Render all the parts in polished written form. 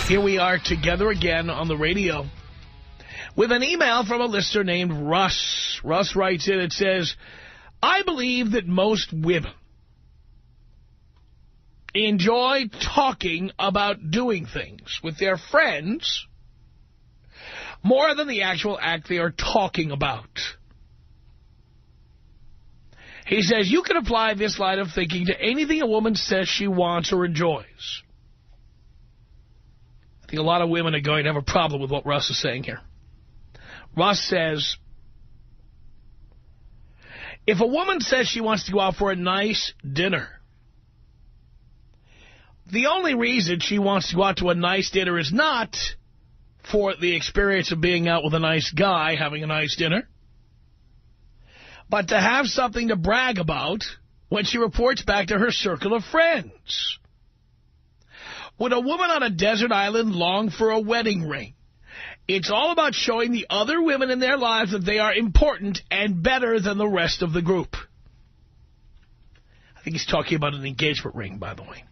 Here we are together again on the radio with an email from a listener named Russ. Russ writes in, it says, I believe that most women enjoy talking about doing things with their friends more than the actual act they are talking about. He says, you can apply this line of thinking to anything a woman says she wants or enjoys. I think a lot of women are going to have a problem with what Russ is saying here. Russ says, if a woman says she wants to go out for a nice dinner, the only reason she wants to go out to a nice dinner is not for the experience of being out with a nice guy having a nice dinner, but to have something to brag about when she reports back to her circle of friends. Would a woman on a desert island long for a wedding ring? It's all about showing the other women in their lives that they are important and better than the rest of the group. I think he's talking about an engagement ring, by the way.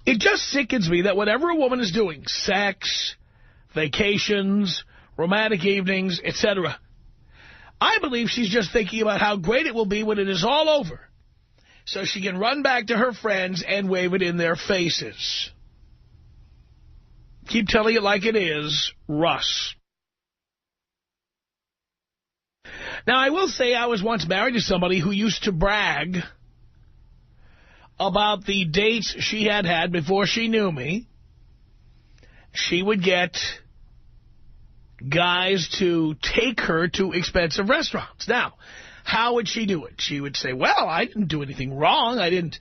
It just sickens me that whatever a woman is doing, sex, vacations, romantic evenings, etc., I believe she's just thinking about how great it will be when it is all over, so she can run back to her friends and wave it in their faces. Keep telling it like it is, Russ. Now, I will say I was once married to somebody who used to brag about the dates she had had before she knew me. She would get guys to take her to expensive restaurants. Now, how would she do it? She would say, well, I didn't do anything wrong. I didn't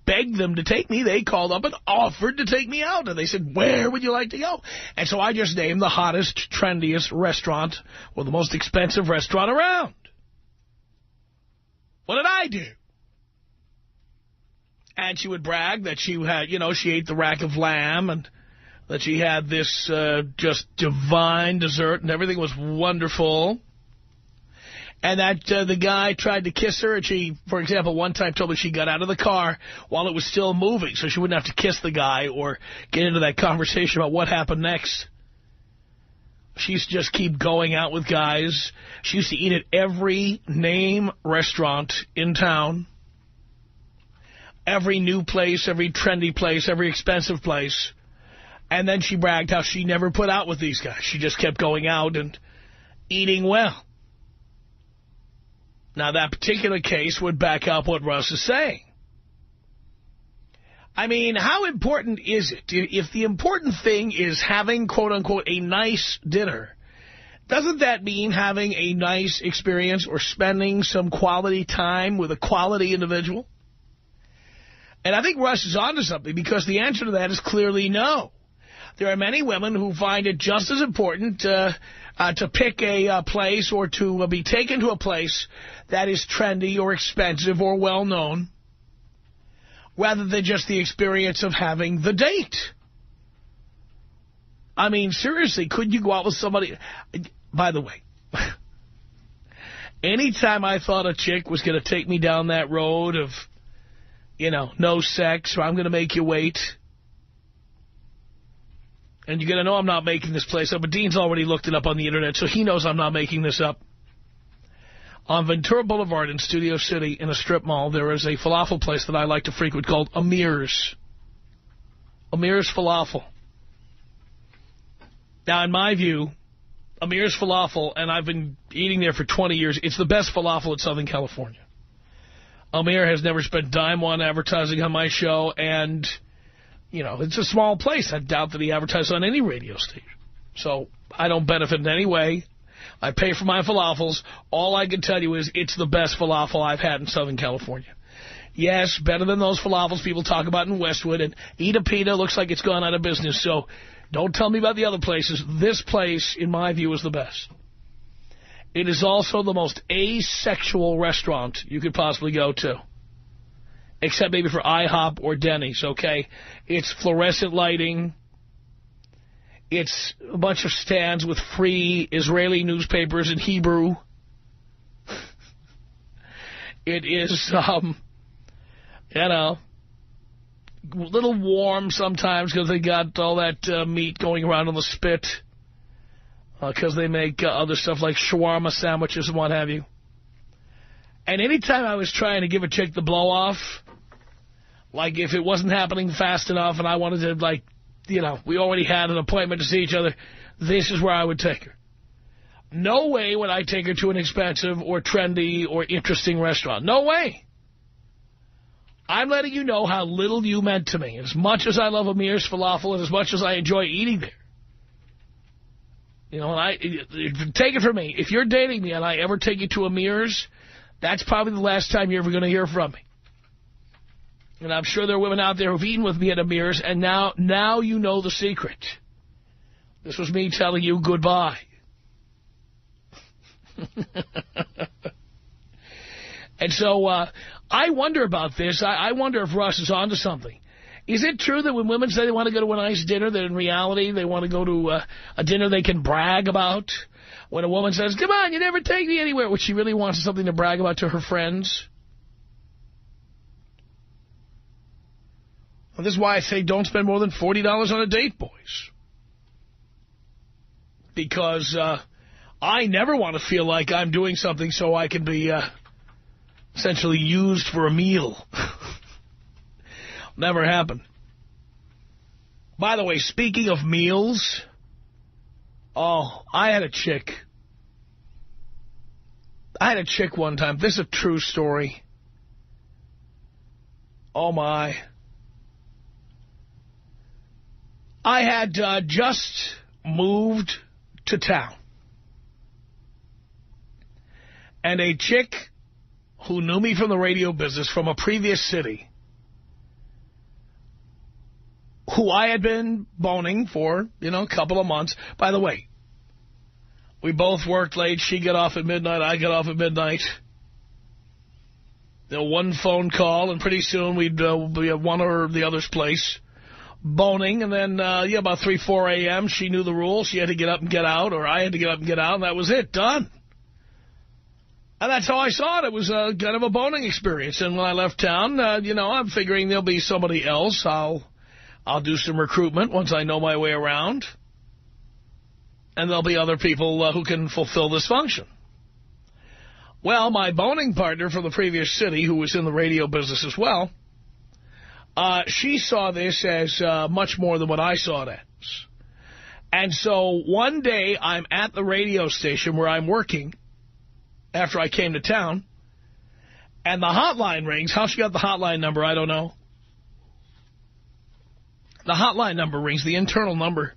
beg them to take me. They called up and offered to take me out. And they said, where would you like to go? And so I just named the hottest, trendiest restaurant or the most expensive restaurant around. What did I do? And she would brag that she had, she ate the rack of lamb and that she had this just divine dessert and everything was wonderful. And that the guy tried to kiss her, and she, for example, one time told me she got out of the car while it was still moving, so she wouldn't have to kiss the guy or get into that conversation about what happened next. She used to just keep going out with guys. She used to eat at every name restaurant in town, every new place, every trendy place, every expensive place. And then she bragged how she never put out with these guys. She just kept going out and eating well. Now, that particular case would back up what Russ is saying. I mean, how important is it? If the important thing is having, quote-unquote, a nice dinner, doesn't that mean having a nice experience or spending some quality time with a quality individual? And I think Russ is onto something, because the answer to that is clearly no. There are many women who find it just as important to pick a place or to be taken to a place that is trendy or expensive or well-known, rather than just the experience of having the date. I mean, seriously, could you go out with somebody? By the way, anytime I thought a chick was going to take me down that road of, no sex, or I'm going to make you wait, and you're going to know I'm not making this place up, but Dean's already looked it up on the Internet, so he knows I'm not making this up. On Ventura Boulevard in Studio City, in a strip mall, there is a falafel place that I like to frequent called Amir's. Amir's Falafel. Now, in my view, Amir's Falafel, and I've been eating there for 20 years, it's the best falafel in Southern California. Amir has never spent dime on advertising on my show, and it's a small place. I doubt that he advertises on any radio station. So I don't benefit in any way. I pay for my falafels. All I can tell you is it's the best falafel I've had in Southern California. Yes, better than those falafels people talk about in Westwood. And Ida Pita looks like it's gone out of business. So don't tell me about the other places. This place, in my view, is the best. It is also the most asexual restaurant you could possibly go to. Except maybe for IHOP or Denny's, okay? It's fluorescent lighting. It's a bunch of stands with free Israeli newspapers in Hebrew. It is, little warm sometimes because they got all that meat going around on the spit. Because they make other stuff like shawarma sandwiches and what have you. And anytime I was trying to give a chick the blow-off, like if it wasn't happening fast enough and I wanted to, like, you know, we already had an appointment to see each other, this is where I would take her. No way would I take her to an expensive or trendy or interesting restaurant. No way. I'm letting you know how little you meant to me. As much as I love Amir's Falafel and as much as I enjoy eating there. You know, and take it from me. If you're dating me and I ever take you to Amir's, that's probably the last time you're ever going to hear from me. And I'm sure there are women out there who've eaten with me at Amir's, and now you know the secret. This was me telling you goodbye. And so I wonder about this. I wonder if Russ is onto something. Is it true that when women say they want to go to a nice dinner, that in reality they want to go to a dinner they can brag about? When a woman says, come on, you never take me anywhere, what she really wants is something to brag about to her friends? Well, this is why I say don't spend more than $40 on a date, boys. Because I never want to feel like I'm doing something so I can be essentially used for a meal. Never happened. By the way, speaking of meals, I had a chick. One time. This is a true story. Oh, my. I had just moved to town. And a chick who knew me from the radio business from a previous city, who I had been boning for, a couple of months. By the way, we both worked late. She got off at midnight. I got off at midnight. One phone call, and pretty soon we'd be at one or the other's place boning. And then, about 3, 4 a.m., she knew the rules. She had to get up and get out, or I had to get up and get out, and that was it. Done. And that's how I saw it. It was kind of a boning experience. And when I left town, I'm figuring there'll be somebody else. I'll do some recruitment once I know my way around. And there'll be other people who can fulfill this function. Well, my boning partner from the previous city, who was in the radio business as well, she saw this as much more than what I saw it as. And so one day I'm at the radio station where I'm working after I came to town, and the hotline rings. How she got the hotline number, I don't know. The hotline number rings, the internal number,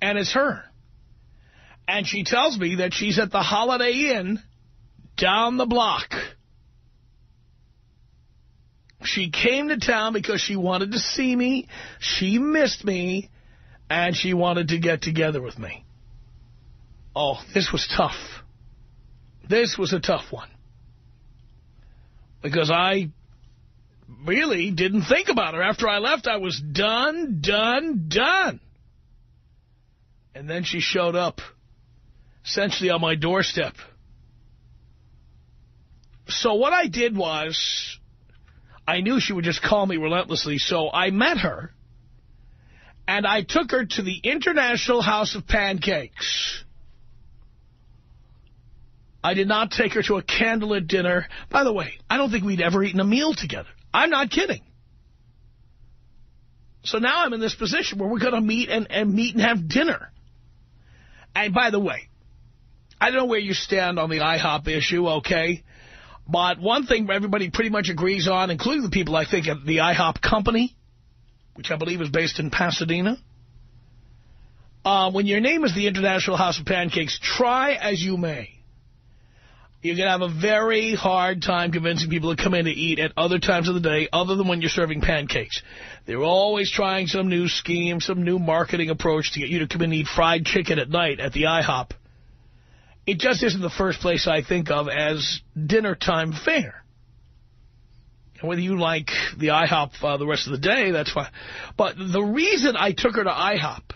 and it's her. And she tells me that she's at the Holiday Inn down the block. She came to town because she wanted to see me, she missed me, and she wanted to get together with me. Oh, this was tough. This was a tough one. Because I really didn't think about her. After I left, I was done. And then she showed up, essentially on my doorstep. So what I did was, I knew she would just call me relentlessly, so I met her, and I took her to the International House of Pancakes. I did not take her to a candlelit dinner. By the way, I don't think we'd ever eaten a meal together. I'm not kidding. So now I'm in this position where we're going to meet and have dinner. And by the way, I don't know where you stand on the IHOP issue, okay? But one thing everybody pretty much agrees on, including the people I think at the IHOP company, which I believe is based in Pasadena, when your name is the International House of Pancakes, try as you may, you're going to have a very hard time convincing people to come in to eat at other times of the day other than when you're serving pancakes. They're always trying some new scheme, some new marketing approach to get you to come in and eat fried chicken at night at the IHOP. It just isn't the first place I think of as dinner time fare. And whether you like the IHOP the rest of the day, that's fine. But the reason I took her to IHOP,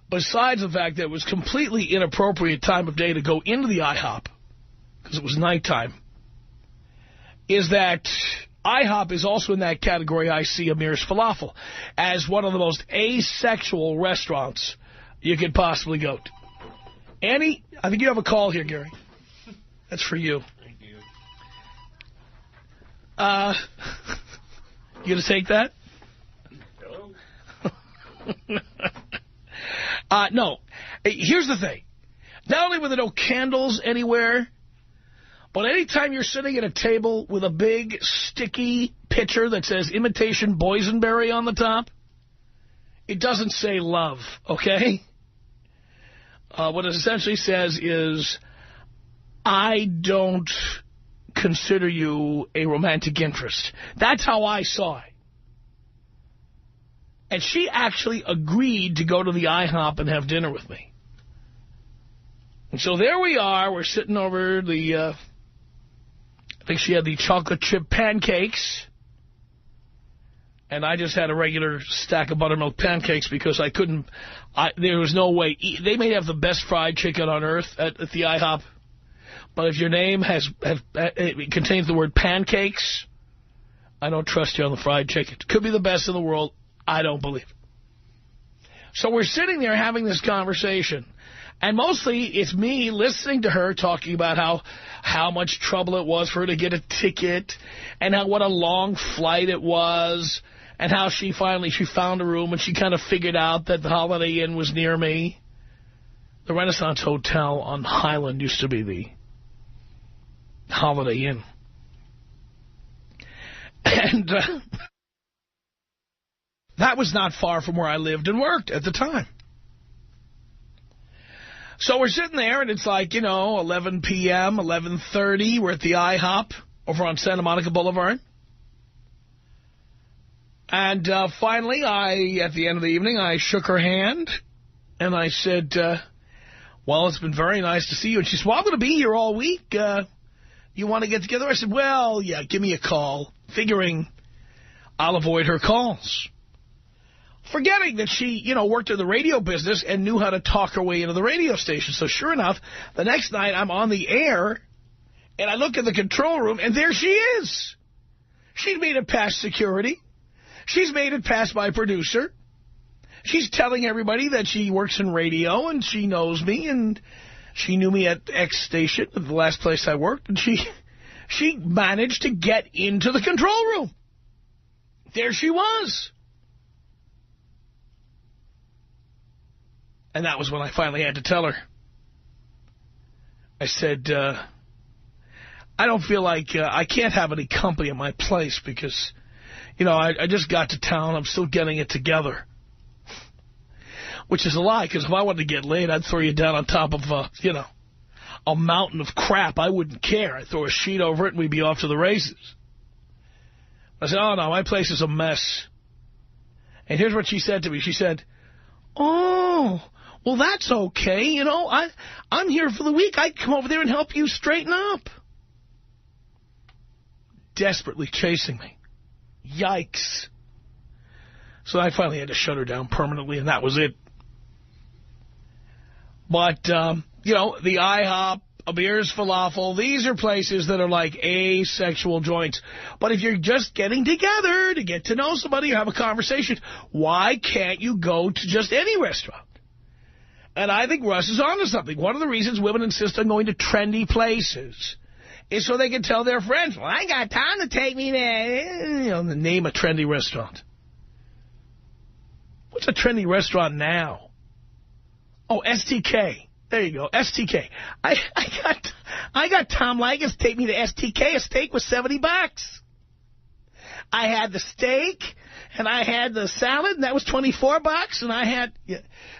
besides the fact that it was completely inappropriate time of day to go into the IHOP, because it was nighttime, is that IHOP is also in that category. I see Amir's Falafel as one of the most asexual restaurants you could possibly go to. Annie, I think you have a call here, Gary. That's for you. Thank you. You gonna take that? Hello? No. Here's the thing. Not only were there no candles anywhere, but anytime you're sitting at a table with a big, sticky picture that says imitation boysenberry on the top, it doesn't say love, okay? What it essentially says is, I don't consider you a romantic interest. That's how I saw it. And she actually agreed to go to the IHOP and have dinner with me. And so there we are. We're sitting over the, I think she had the chocolate chip pancakes. And I just had a regular stack of buttermilk pancakes because I couldn't, there was no way. They may have the best fried chicken on earth at the IHOP. But if your name it contains the word pancakes, I don't trust you on the fried chicken. It could be the best in the world. I don't believe it. So we're sitting there having this conversation. And mostly it's me listening to her talking about how much trouble it was for her to get a ticket and what a long flight it was and how she found a room and she kind of figured out that the Holiday Inn was near me. The Renaissance Hotel on Highland used to be the Holiday Inn. And that was not far from where I lived and worked at the time. So we're sitting there, and it's like, 11 p.m., 11:30. We're at the IHOP over on Santa Monica Boulevard. And finally, at the end of the evening, I shook her hand, and I said, well, it's been very nice to see you. And she said, well, I'm going to be here all week. You want to get together? I said, well, yeah, give me a call, figuring I'll avoid her calls. Forgetting that she, worked in the radio business and knew how to talk her way into the radio station. So sure enough, the next night I'm on the air, and I look in the control room, and there she is. She's made it past security. She's made it past my producer. She's telling everybody that she works in radio, and she knows me, and she knew me at X station, the last place I worked, and she managed to get into the control room. There she was. And that was when I finally had to tell her. I said, I don't feel like I can't have any company at my place because, I just got to town. I'm still getting it together. Which is a lie, because if I wanted to get laid, I'd throw you down on top of, a mountain of crap. I wouldn't care. I'd throw a sheet over it and we'd be off to the races. I said, oh, no, my place is a mess. And here's what she said to me. She said, oh, well, that's okay. I'm here for the week. I'd come over there and help you straighten up. Desperately chasing me. Yikes. So I finally had to shut her down permanently, and that was it. But, the IHOP, Amir's Falafel, these are places that are like asexual joints. But if you're just getting together to get to know somebody or have a conversation, why can't you go to just any restaurant? And I think Russ is onto something. One of the reasons women insist on going to trendy places is so they can tell their friends, well, I ain't got time to take me there. Name a trendy restaurant. What's a trendy restaurant now? Oh, STK. There you go, STK. I got Tom Leykis take me to STK. A steak was $70. I had the steak, and I had the salad, and that was $24.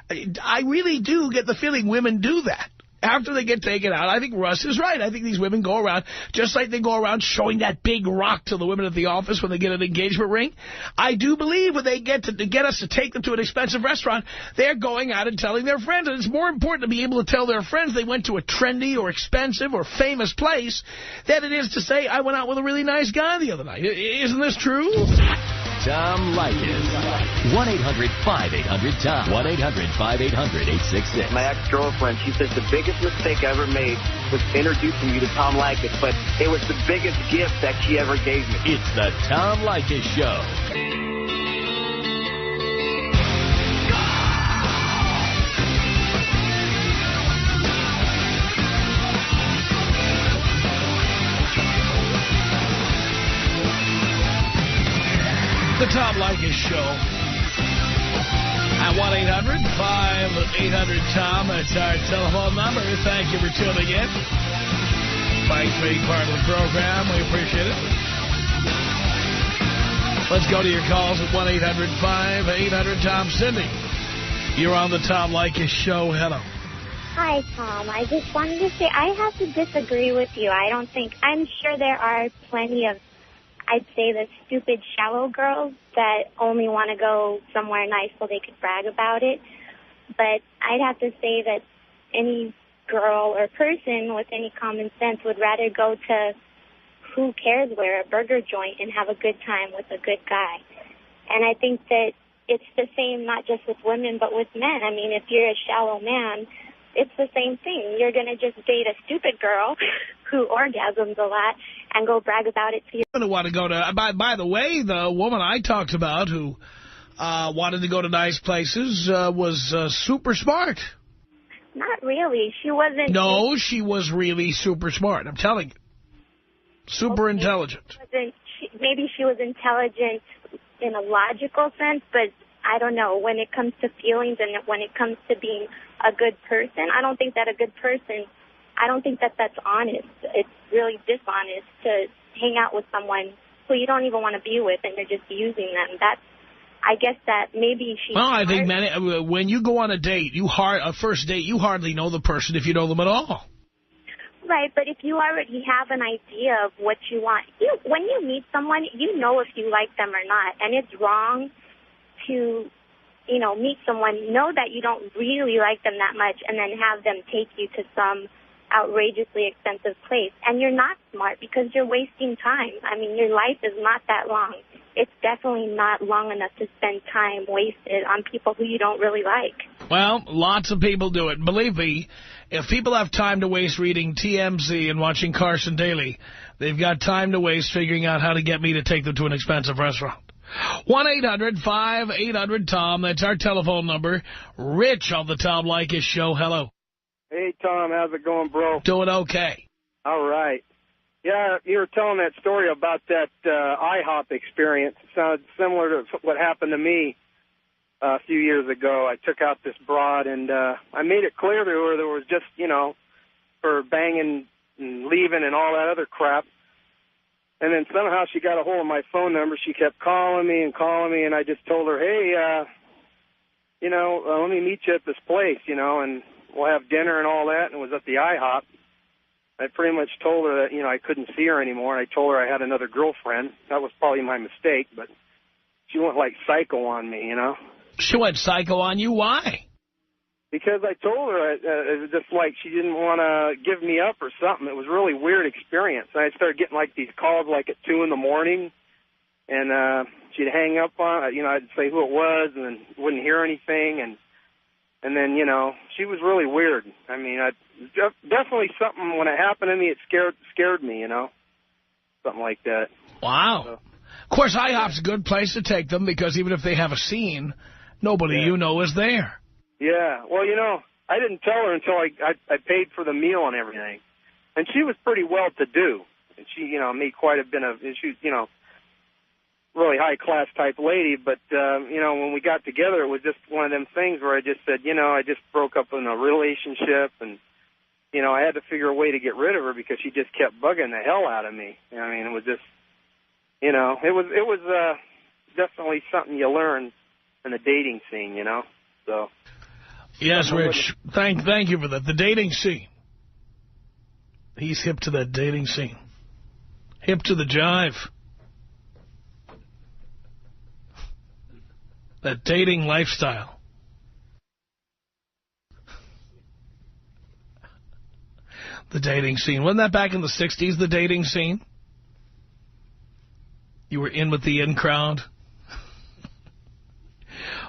And I really do get the feeling women do that. After they get taken out, I think Russ is right. I think these women go around, just like they go around showing that big rock to the women at the office when they get an engagement ring. I do believe when they get us to take them to an expensive restaurant, they're going out and telling their friends. And it's more important to be able to tell their friends they went to a trendy or expensive or famous place than it is to say, I went out with a really nice guy the other night. Isn't this true? Tom Leykis. 1-800-5800-TOM. 1-800-5800-866. My ex-girlfriend, she says the biggest mistake I ever made was introducing you to Tom Leykis, but it was the biggest gift that she ever gave me. It's the Tom Leykis Show. The Tom Leykis Show at 1-800-5800-TOM. That's our telephone number. Thank you for tuning in. Thanks for being part of the program. We appreciate it. Let's go to your calls at 1-800-5800-TOM. Cindy, you're on the Tom Leykis Show. Hello. Hi, Tom. I just wanted to say I have to disagree with you. I'm sure there are plenty of, I'd say, the stupid, shallow girls that only want to go somewhere nice so they could brag about it. But I'd have to say that any girl or person with any common sense would rather go to who cares where, a burger joint, and have a good time with a good guy. And I think that it's the same not just with women but with men. I mean, if you're a shallow man, it's the same thing. You're going to just date a stupid girl who orgasms a lot and go brag about it to you. I don't want to go to, by the way, the woman I talked about who wanted to go to nice places was super smart. Not really. She wasn't. No, she was really super smart. I'm telling you. Super intelligent. Maybe she was intelligent in a logical sense, but I don't know. When it comes to feelings and when it comes to being a good person, I don't think that that's honest. It's really dishonest to hang out with someone who you don't even want to be with and you're just using them. I guess that maybe she... Well, I think when you go on a date, a first date, you hardly know the person if you know them at all. Right, but if you already have an idea of what you want, when you meet someone, you know if you like them or not. And it's wrong to, meet someone, know that you don't really like them that much, and then have them take you to some outrageously expensive place. And you're not smart because you're wasting time. I mean, your life is not that long. It's definitely not long enough to spend time wasted on people who you don't really like. Well, lots of people do it. Believe me, if people have time to waste reading TMZ and watching Carson Daly, they've got time to waste figuring out how to get me to take them to an expensive restaurant. 1-800-5800-TOM. That's our telephone number. Rich on the Tom Leykis Show. Hello. Hey, Tom. How's it going, bro? Doing okay. All right. Yeah, you were telling that story about that IHOP experience. It sounded similar to what happened to me a few years ago. I took out this broad, and I made it clear to her there was just, for banging and leaving and all that other crap. And then somehow she got a hold of my phone number. She kept calling me, and I just told her, hey, let me meet you at this place, and we'll have dinner and all that. And it was at the IHOP. I pretty much told her that, I couldn't see her anymore, and I told her I had another girlfriend. That was probably my mistake, but she went like psycho on me, She went psycho on you? Why? Because I told her it was just like she didn't want to give me up or something. It was a really weird experience. And I started getting like these calls like at 2 in the morning, and she'd hang up on, I'd say who it was, and then wouldn't hear anything, and then, she was really weird. I mean, definitely something, when it happened to me, it scared me, something like that. Wow. So, of course, IHOP's a good place to take them because even if they have a scene, nobody you know is there. Yeah. Well, I didn't tell her until I paid for the meal and everything. And she was pretty well-to-do. And she, made quite a bit of, she was, really high-class type lady, but, when we got together, it was just one of them things where I just said, I just broke up in a relationship, and, I had to figure a way to get rid of her because she just kept bugging the hell out of me. I mean, it was just, it was definitely something you learn in the dating scene, so. Yes, Rich, thank you for that. The dating scene. He's hip to that dating scene. Hip to the jive. That dating lifestyle. The dating scene. Wasn't that back in the 60s, the dating scene? You were in with the in crowd.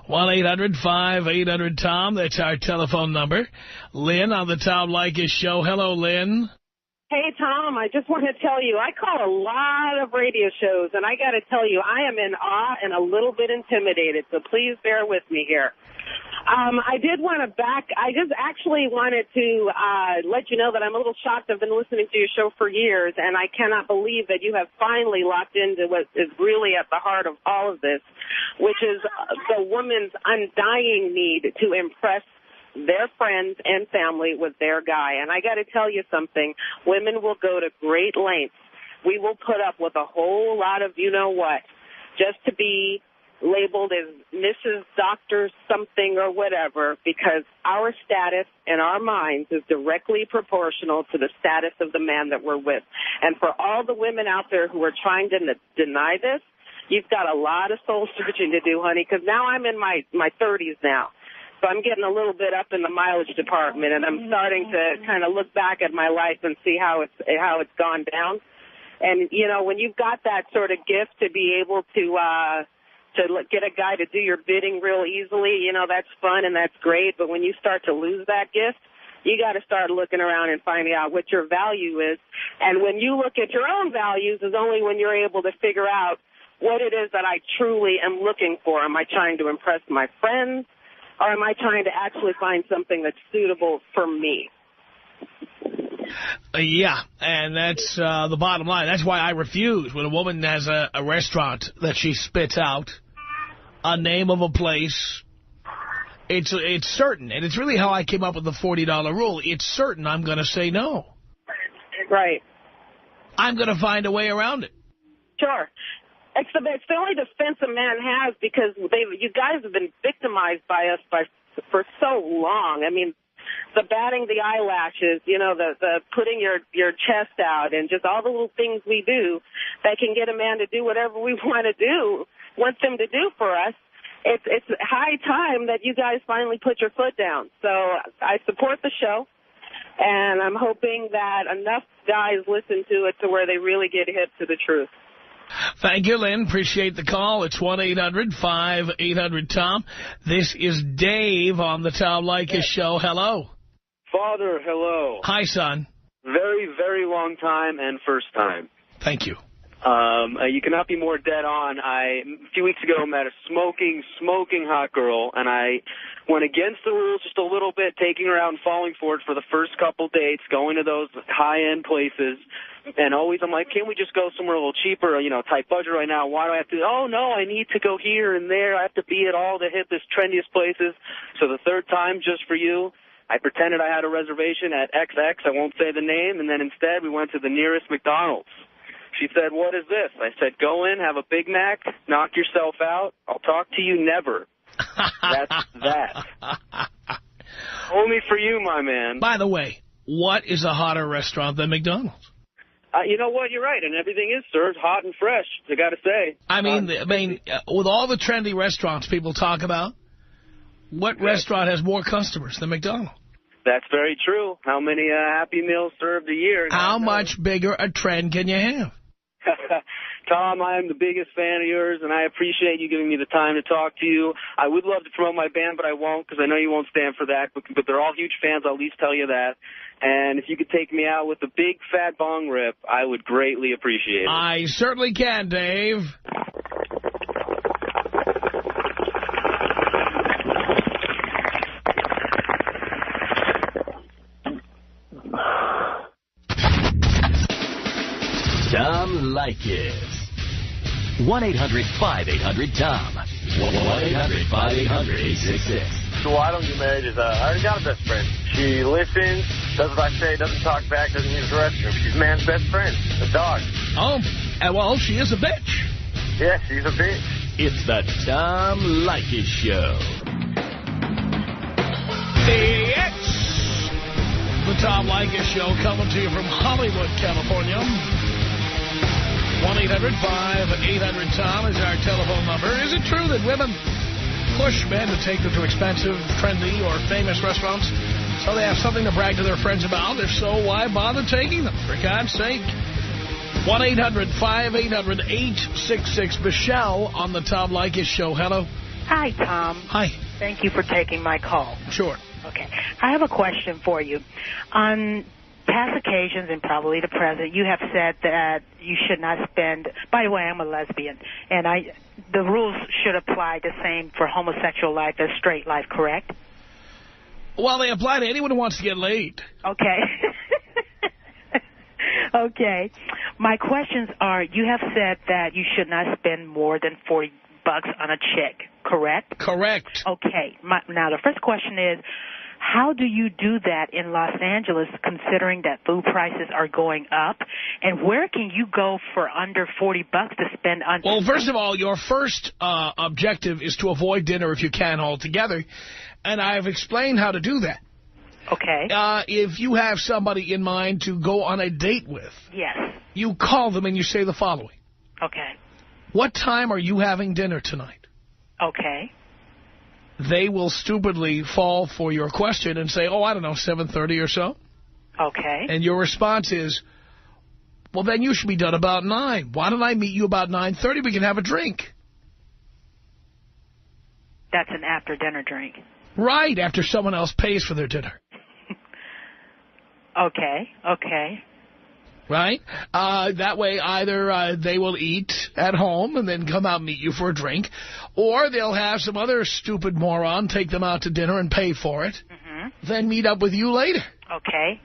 1-800-5800-TOM. That's our telephone number. Lynn on the Tom Leykis Show. Hello, Lynn. Hey, Tom, I just want to tell you, I call a lot of radio shows, and I got to tell you, I am in awe and a little bit intimidated, so please bear with me here. I just actually wanted to let you know that I'm a little shocked. I've been listening to your show for years, and I cannot believe that you have finally locked into what is really at the heart of all of this, which is the woman's undying need to impress their friends and family with their guy. And I got to tell you something. Women will go to great lengths. We will put up with a whole lot of you-know-what just to be labeled as Mrs. Doctor something or whatever, because our status in our minds is directly proportional to the status of the man that we're with. And for all the women out there who are trying to deny this, you've got a lot of soul searching to do, honey, because now I'm in my 30s now. So I'm getting a little bit up in the mileage department, and I'm starting to kind of look back at my life and see how it's gone down. And, you know, when you've got that sort of gift to be able to get a guy to do your bidding real easily, you know, that's fun and that's great. But when you start to lose that gift, you got to start looking around and finding out what your value is. And when you look at your own values is only when you're able to figure out what it is that I truly am looking for. Am I trying to impress my friends, or am I trying to actually find something that's suitable for me? Yeah, and that's the bottom line. That's why I refuse when a woman has a restaurant that she spits out a name of a place. It's certain, and it's really how I came up with the $40 rule. It's certain I'm going to say no. Right. I'm going to find a way around it. Sure. It's the only defense a man has, because you guys have been victimized by us for so long. I mean, the batting the eyelashes, you know, the putting your chest out, and just all the little things we do that can get a man to do whatever we want them to do for us. It's high time that you guys finally put your foot down. So I support the show, and I'm hoping that enough guys listen to it to where they really get hip to the truth. Thank you, Lynn. Appreciate the call. It's 1-800-5800-TOM. This is Dave on the Tom Leykis Show. Hello. Father, hello. Hi, son. Very, very long time and first time. Thank you. You cannot be more dead on. A few weeks ago, met a smoking hot girl, and I went against the rules just a little bit, taking her out and falling for it for the first couple dates, going to those high-end places. And always I'm like, can't we just go somewhere a little cheaper, you know, tight budget right now? Why do I have to? Oh, no, I need to go here and there. I have to be at all the hippest, trendiest places. So the third time, just for you, I pretended I had a reservation at XX. I won't say the name. And then instead we went to the nearest McDonald's. She said, what is this? I said, go in, have a Big Mac, knock yourself out. I'll talk to you never. That's that. Only for you, my man. By the way, what is a hotter restaurant than McDonald's? You know what? You're right, and everything is served hot and fresh, I got to say. I mean, with all the trendy restaurants people talk about, what restaurant has more customers than McDonald's? That's very true. How many Happy Meals served a year? How much bigger a trend can you have? Tom, I am the biggest fan of yours, and I appreciate you giving me the time to talk to you. I would love to promote my band, but I won't, because I know you won't stand for that. But they're all huge fans, I'll at least tell you that. And if you could take me out with a big fat bong rip, I would greatly appreciate it. I certainly can, Dave. Tom Leykis. 1-800-5800-TOM. 1-800-5800-866. So why I don't get married is I already got a best friend. She listens, does what I say, doesn't talk back, doesn't use the restroom. She's man's best friend, a dog. Oh, and well, she is a bitch. Yeah, she's a bitch. It's the Tom Leykis Show. It's the Tom Leykis Show, coming to you from Hollywood, California. 1-800-5800-TOM is our telephone number. Is it true that women push men to take them to expensive, trendy, or famous restaurants so they have something to brag to their friends about? If so, why bother taking them? For God's sake. 1-800-5800-866. Michelle on the Tom Leykis Show. Hello. Hi, Tom. Hi. Thank you for taking my call. Sure. Okay. I have a question for you. On past occasions, and probably the present, you have said that you should not spend... By the way, I'm a lesbian, and the rules should apply the same for homosexual life as straight life, correct? Well, they apply to anyone who wants to get laid. Okay. Okay. My questions are, you have said that you should not spend more than $40 on a chick, correct? Correct. Okay. Now, the first question is, how do you do that in Los Angeles, considering that food prices are going up? And where can you go for under $40 to spend on? Well, first of all, your first objective is to avoid dinner if you can altogether. And I've explained how to do that. Okay. If you have somebody in mind to go on a date with, yes, you call them and you say the following. Okay. What time are you having dinner tonight? Okay. They will stupidly fall for your question and say, oh, I don't know, 7:30 or so. Okay. And your response is, well, then you should be done about 9. Why don't I meet you about 9:30? We can have a drink. That's an after-dinner drink. Right, after someone else pays for their dinner. Okay, okay. Right? That way, either they will eat at home and then come out and meet you for a drink, or they'll have some other stupid moron take them out to dinner and pay for it, then meet up with you later. Okay.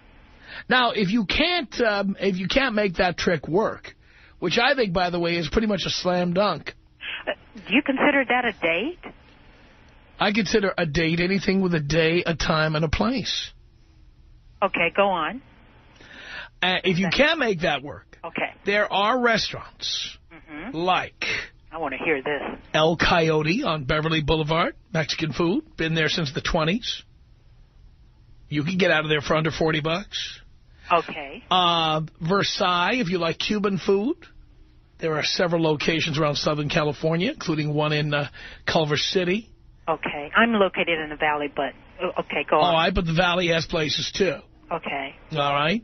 Now, if you can't make that trick work, which I think, by the way, is pretty much a slam dunk. Do you consider that a date? I consider a date anything with a day, a time, and a place. Okay, go on. If you can't make that work, okay, there are restaurants like... I want to hear this. El Coyote on Beverly Boulevard, Mexican food. Been there since the 20s. You can get out of there for under $40. Okay. Versailles, if you like Cuban food. There are several locations around Southern California, including one in Culver City. Okay. I'm located in the Valley, but... Okay, go on. All right, but the Valley has places, too. Okay. All right.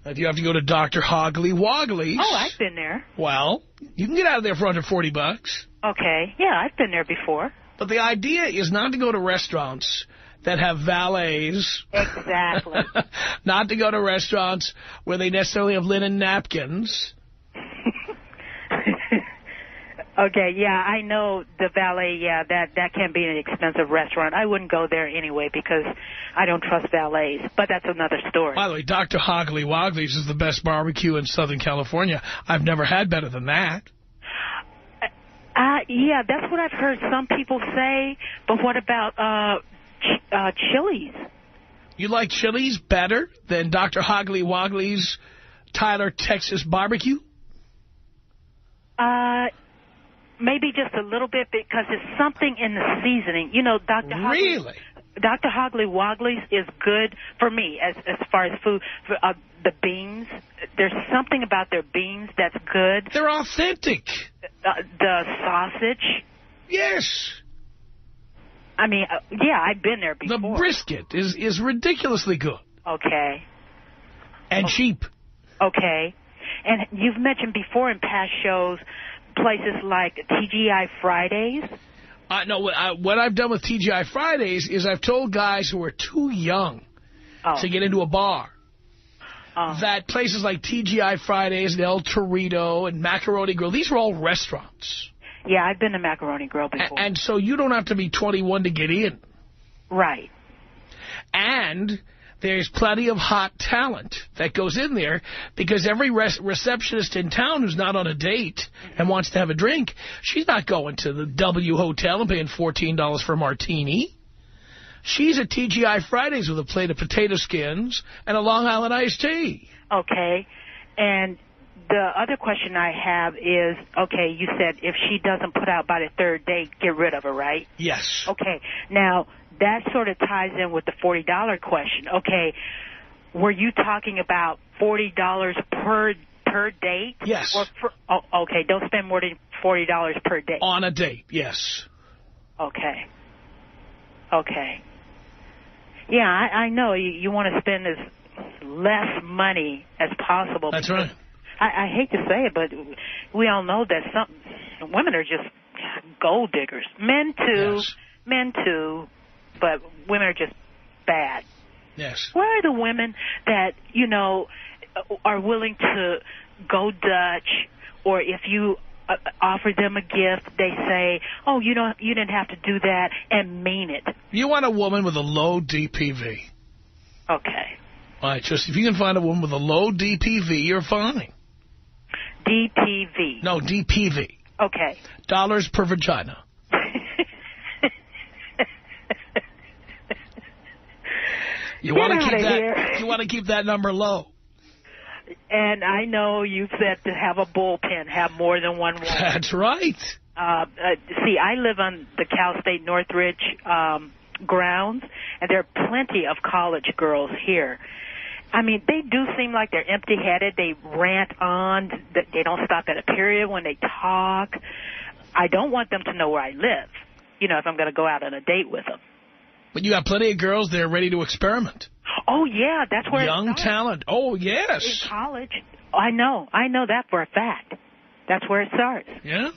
If you have to go to Dr. Hoggly Woggly's... Oh, I've been there. Well, you can get out of there for under $40. Okay. Yeah, I've been there before. But the idea is not to go to restaurants that have valets. Exactly. Not to go to restaurants where they necessarily have linen napkins. Okay, yeah, I know the valet, yeah, that can be an expensive restaurant. I wouldn't go there anyway because I don't trust valets, but that's another story. By the way, Dr. Hoggly Woggly's is the best barbecue in Southern California. I've never had better than that. Yeah, that's what I've heard some people say, but what about Chili's? You like Chili's better than Dr. Hoggly Woggly's Tyler, Texas barbecue? Maybe just a little bit because it's something in the seasoning. You know, Dr. Really? Dr. Hoggly Woggly's is good for me as far as food. The beans, there's something about their beans that's good. They're authentic. The sausage. Yes. I mean, yeah, I've been there before. The brisket is ridiculously good. Okay. And cheap. Okay. And you've mentioned before in past shows places like TGI Fridays. No, what I've done with TGI Fridays is I've told guys who are too young to get into a bar that places like TGI Fridays and El Torito and Macaroni Grill, these are all restaurants. Yeah, I've been to Macaroni Grill before. And so you don't have to be 21 to get in. Right. And there's plenty of hot talent that goes in there because every receptionist in town who's not on a date and wants to have a drink, she's not going to the W Hotel and paying $14 for a martini. She's at TGI Fridays with a plate of potato skins and a Long Island iced tea. Okay. And the other question I have is, okay, you said if she doesn't put out by the third date, get rid of her, right? Yes. Okay. Now, that sort of ties in with the $40 question. Okay, were you talking about $40 per date? Yes. Okay, don't spend more than $40 per date. On a date, yes. Okay. Okay. Yeah, I know you want to spend as less money as possible. That's right. I hate to say it, but we all know that some women are just gold diggers. Men too. Yes. Men too. But women are just bad. Yes. Where are the women that, you know, are willing to go Dutch, or if you offer them a gift, they say, oh, you didn't have to do that, and mean it. You want a woman with a low DPV. Okay. All right, just if you can find a woman with a low DPV, you're fine. DPV. No, DPV. Okay. Dollars per vagina. You want to keep that number low. And I know you said to have a bullpen, have more than one woman. That's right. See, I live on the Cal State Northridge grounds, and there are plenty of college girls here. I mean, they do seem like they're empty-headed. They rant on. They don't stop at a period when they talk. I don't want them to know where I live, you know, if I'm going to go out on a date with them. But you got plenty of girls there ready to experiment. Oh, yeah, that's where young talent. Oh, yes. In college. I know that for a fact. That's where it starts. Yeah.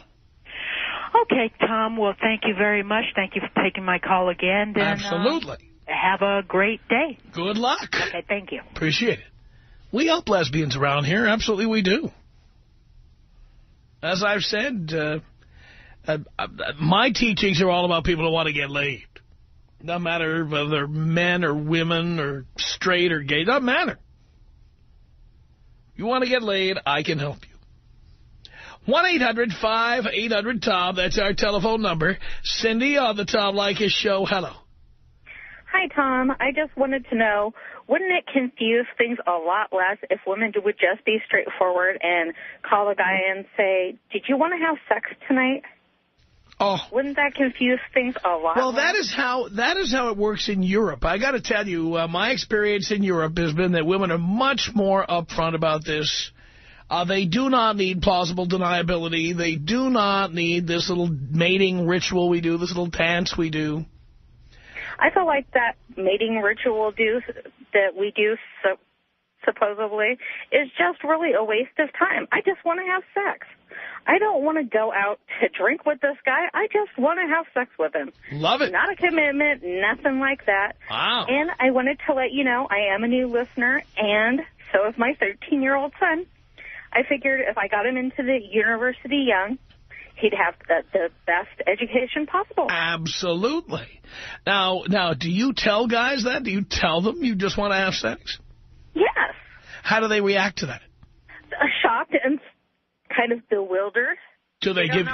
Okay, Tom, well, thank you very much. Thank you for taking my call again. And, absolutely. Have a great day. Good luck. Okay, thank you. Appreciate it. We help lesbians around here. Absolutely we do. As I've said, my teachings are all about people who want to get laid. Doesn't matter whether they're men or women or straight or gay. Doesn't matter. You want to get laid, I can help you. 1-800-5800-TOM. That's our telephone number. Cindy on the Tom Leykis Show. Hello. Hi, Tom. I just wanted to know, wouldn't it confuse things a lot less if women would just be straightforward and call a guy and say, did you want to have sex tonight? Oh. Wouldn't that confuse things a lot? Well, that is how it works in Europe. I got to tell you, my experience in Europe has been that women are much more upfront about this. They do not need plausible deniability. They do not need this little mating ritual we do, this little dance we do. I feel like that mating ritual that we do supposedly is just really a waste of time. I just want to have sex. I don't want to go out to drink with this guy. I just want to have sex with him. Love it. Not a commitment, nothing like that. Wow. And I wanted to let you know I am a new listener, and so is my 13-year-old son. I figured if I got him into the university young, he'd have the best education possible. Absolutely. Now, do you tell guys that? Do you tell them you just want to have sex? Yes. How do they react to that? Shocked and kind of bewildered. Do they give?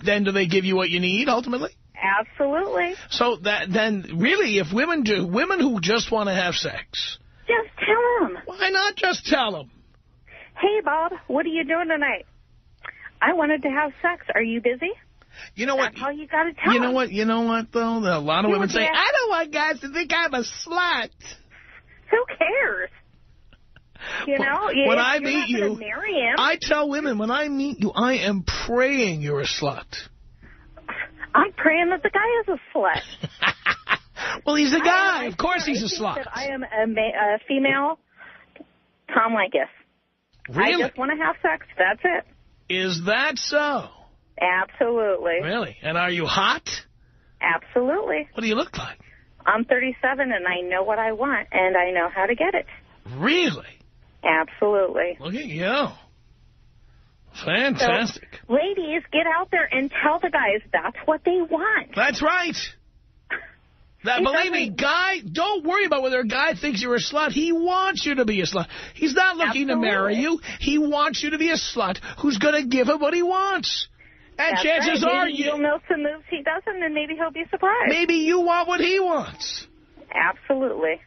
Then do they give you what you need ultimately? Absolutely. So then really, if women who just want to have sex, just tell them. Why not just tell them? Hey, Bob, what are you doing tonight? I wanted to have sex. Are you busy? You know what? That's all you got to tell them. You know what, though? A lot of women say, I don't want guys to think I'm a slut. Who cares? You know, when I meet you, marry him. I tell women, when I meet you, I am praying you're a slut. I'm praying that the guy is a slut. Well, he's a guy. Of course he's a slut. I am a female Tom Leykis. Really? I just want to have sex. That's it. Is that so? Absolutely. Really? And are you hot? Absolutely. What do you look like? I'm 37, and I know what I want, and I know how to get it. Really? Absolutely. Look at you. Fantastic. So, ladies, get out there and tell the guys that's what they want. That's right. Believe me, guy, don't worry about whether a guy thinks you're a slut. He wants you to be a slut. He's not looking to marry you. He wants you to be a slut who's going to give him what he wants. And that's chances right. are you'll know some moves he doesn't, and maybe he'll be surprised. Maybe you want what he wants. Absolutely.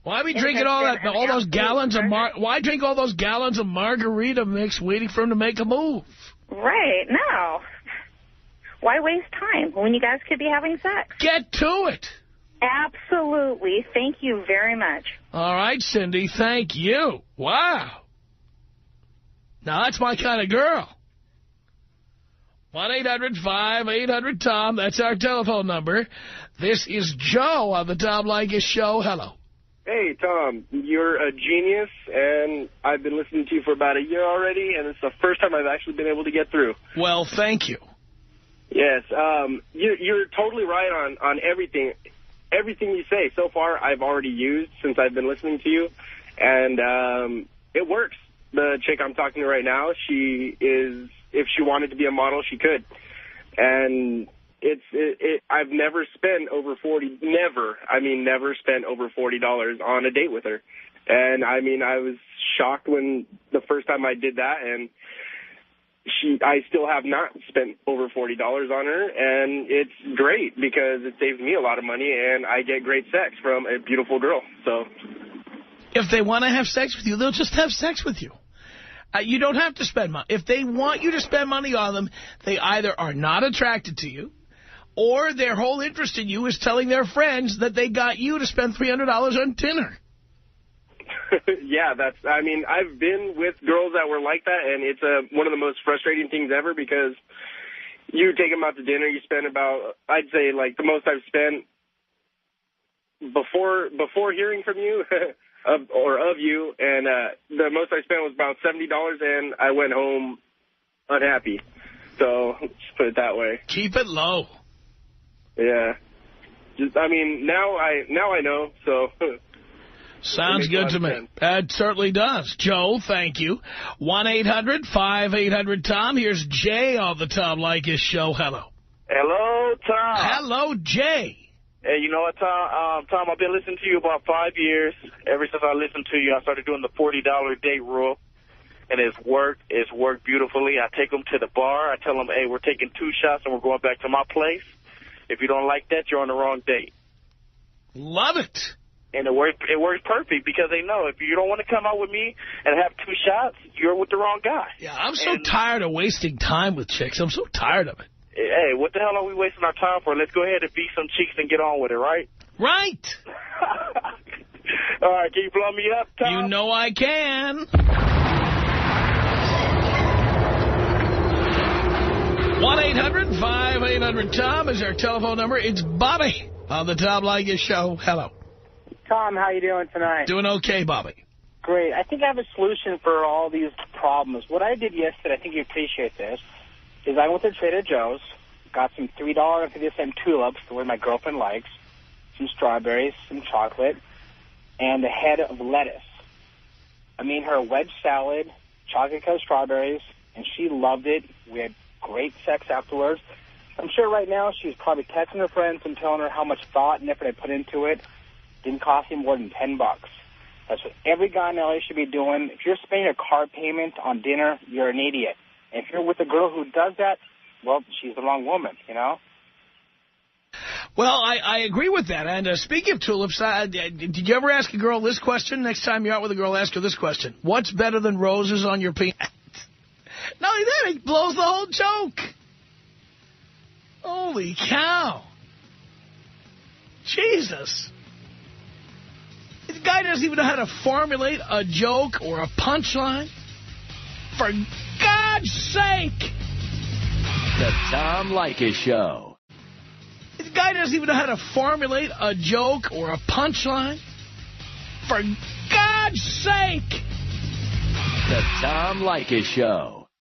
Why are we drinking all those gallons of why drink all those gallons of margarita mix waiting for him to make a move? Right. No. Why waste time when you guys could be having sex? Get to it. Absolutely. Thank you very much. All right, Cindy. Thank you. Wow. Now, that's my kind of girl. 1-800-5800-TOM. That's our telephone number. This is Joe on the Tom Leykis Show. Hello. Hey, Tom, you're a genius, and I've been listening to you for about a year already, and it's the first time I've actually been able to get through. Well, thank you. Yes, you're totally right on everything. Everything you say so far I've already used since I've been listening to you, and it works. The chick I'm talking to right now, if she wanted to be a model, she could. And I've never spent over never spent over $40 on a date with her. And, I mean, I was shocked when the first time I did that, and I still have not spent over $40 on her, and it's great because it saves me a lot of money, and I get great sex from a beautiful girl. So, if they want to have sex with you, they'll just have sex with you. You don't have to spend money. If they want you to spend money on them, they either are not attracted to you, or their whole interest in you is telling their friends that they got you to spend $300 on dinner. Yeah, I've been with girls that were like that, and it's one of the most frustrating things ever because you take them out to dinner, you spend about, I'd say, like, the most I've spent before hearing from you of you, and the most I spent was about $70, and I went home unhappy. So, let's put it that way. Keep it low. Yeah. Now I know, so... Sounds good to me. That certainly does. Joe, thank you. 1-800-5800-TOM. Here's Jay on the Tom Leykis Show. Hello. Hello, Tom. Hello, Jay. Hey, you know what, Tom? Tom, I've been listening to you about 5 years. Ever since I listened to you, I started doing the $40 date rule. And it's worked. It's worked beautifully. I take them to the bar. I tell them, hey, we're taking 2 shots and we're going back to my place. If you don't like that, you're on the wrong date. Love it. And it works perfect because they know if you don't want to come out with me and have 2 shots, you're with the wrong guy. Yeah, I'm so tired of wasting time with chicks. I'm so tired of it. Hey, what the hell are we wasting our time for? Let's go ahead and beat some chicks and get on with it, right? Right. All right, can you blow me up, Tom? You know I can. 1-800-5800-TOM is our telephone number. It's Bobby on the Tom Leykis Show. Hello. Tom, how you doing tonight? Doing okay, Bobby. Great. I think I have a solution for all these problems. What I did yesterday, I think you appreciate this, is I went to Trader Joe's, got some $3.50 tulips, the way my girlfriend likes, some strawberries, some chocolate, and a head of lettuce. I made her a wedge salad, chocolate-covered strawberries, and she loved it. We had great sex afterwards. I'm sure right now she's probably texting her friends and telling her how much thought and effort I put into it. Didn't cost me more than $10. That's what every guy in LA should be doing. If you're spending a car payment on dinner, you're an idiot. And if you're with a girl who does that, well, she's the wrong woman, you know? Well, I agree with that. And speaking of tulips, did you ever ask a girl this question? Next time you're out with a girl, ask her this question. What's better than roses on your penis? Not only that, it blows the whole joke. Holy cow. Jesus. The guy doesn't even know how to formulate a joke or a punchline. For God's sake. The Tom Leykis Show. The guy doesn't even know how to formulate a joke or a punchline. For God's sake. The Tom Leykis Show.